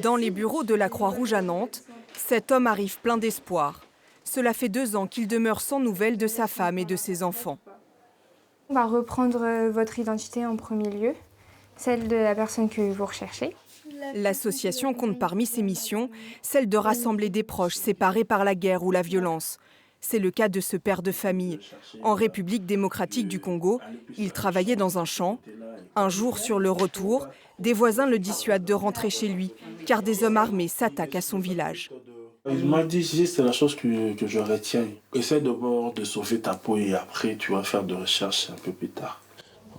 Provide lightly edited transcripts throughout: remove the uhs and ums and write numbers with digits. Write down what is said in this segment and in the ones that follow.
Dans les bureaux de la Croix-Rouge à Nantes, cet homme arrive plein d'espoir. Cela fait 2 ans qu'il demeure sans nouvelles de sa femme et de ses enfants. On va reprendre votre identité en premier lieu, celle de la personne que vous recherchez. L'association compte parmi ses missions celle de rassembler des proches séparés par la guerre ou la violence. C'est le cas de ce père de famille. En République démocratique du Congo, il travaillait dans un champ. Un jour, sur le retour, des voisins le dissuadent de rentrer chez lui, car des hommes armés s'attaquent à son village. Il m'a dit, c'est la chose que je retiens. Essaie d'abord de sauver ta peau et après tu vas faire des recherches un peu plus tard.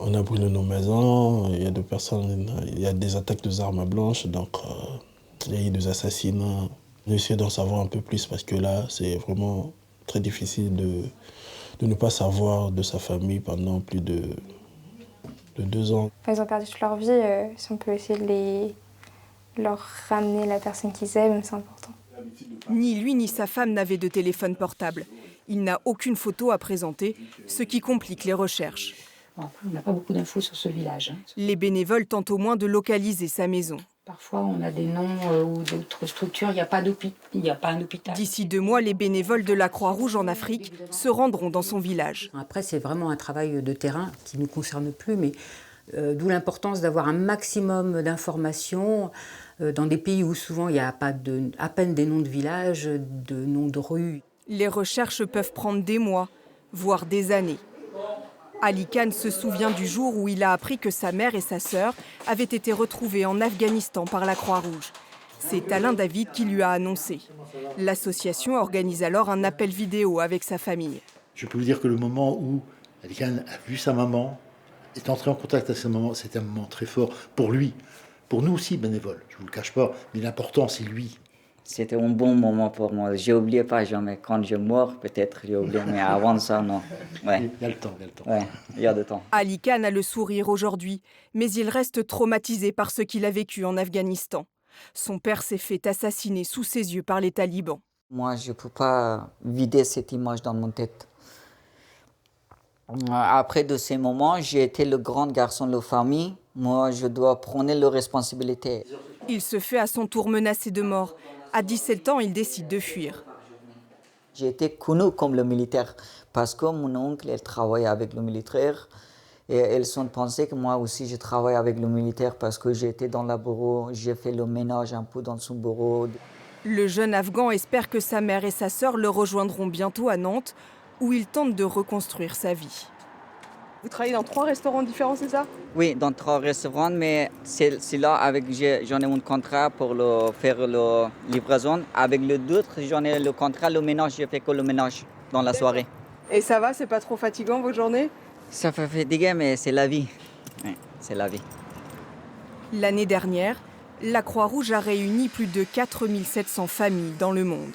On a brûlé nos maisons, il y a des personnes, il y a des attaques de armes blanches, donc il y a eu des assassinats. J'ai essayé d'en savoir un peu plus parce que là, c'est vraiment très difficile de ne pas savoir de sa famille pendant plus de 2 ans. Ils ont perdu toute leur vie, si on peut essayer de leur ramener la personne qu'ils aiment, c'est important. Ni lui ni sa femme n'avaient de téléphone portable. Il n'a aucune photo à présenter, ce qui complique les recherches. On n'a pas beaucoup d'infos sur ce village. Les bénévoles tentent au moins de localiser sa maison. Parfois, on a des noms ou d'autres structures, il n'y a pas un hôpital. D'ici 2 mois, les bénévoles de la Croix-Rouge en Afrique se rendront dans son village. Après, c'est vraiment un travail de terrain qui ne nous concerne plus, mais d'où l'importance d'avoir un maximum d'informations dans des pays où souvent il n'y a pas à peine des noms de villages, de noms de rues. Les recherches peuvent prendre des mois, voire des années. Ali Khan se souvient du jour où il a appris que sa mère et sa sœur avaient été retrouvées en Afghanistan par la Croix-Rouge. C'est Alain David qui lui a annoncé. L'association organise alors un appel vidéo avec sa famille. Je peux vous dire que le moment où Ali Khan a vu sa maman, est entré en contact avec sa maman, c'était un moment très fort pour lui. Pour nous aussi, bénévoles, je ne vous le cache pas, mais l'important, c'est lui. C'était un bon moment pour moi. Je n'oubliais pas jamais. Quand je mors, peut-être j'ai oublié, mais avant ça, non. Ouais. Il y a le temps, il y a le temps. Ouais, il y a du temps. Ali Khan a le sourire aujourd'hui, mais il reste traumatisé par ce qu'il a vécu en Afghanistan. Son père s'est fait assassiner sous ses yeux par les talibans. Moi, je ne peux pas vider cette image dans mon tête. Après de ces moments, j'ai été le grand garçon de la famille. Moi, je dois prendre les responsabilités. Il se fait à son tour menacer de mort. À 17 ans, il décide de fuir. J'ai été connu comme le militaire parce que mon oncle elle travaille avec le militaire. Et elles ont pensé que moi aussi je travaille avec le militaire parce que j'étais dans le bureau, j'ai fait le ménage un peu dans son bureau. Le jeune Afghan espère que sa mère et sa sœur le rejoindront bientôt à Nantes, où il tente de reconstruire sa vie. Vous travaillez dans 3 restaurants différents, c'est ça? Oui, dans 3 restaurants, mais c'est là j'en ai un contrat pour faire la livraison. Avec le d'autres, j'en ai le contrat, le ménage, je fais que le ménage dans la soirée. Et ça va, c'est pas trop fatigant vos journées? Ça fait fatiguer, mais c'est la vie. Oui, c'est la vie. L'année dernière, la Croix-Rouge a réuni plus de 4700 familles dans le monde.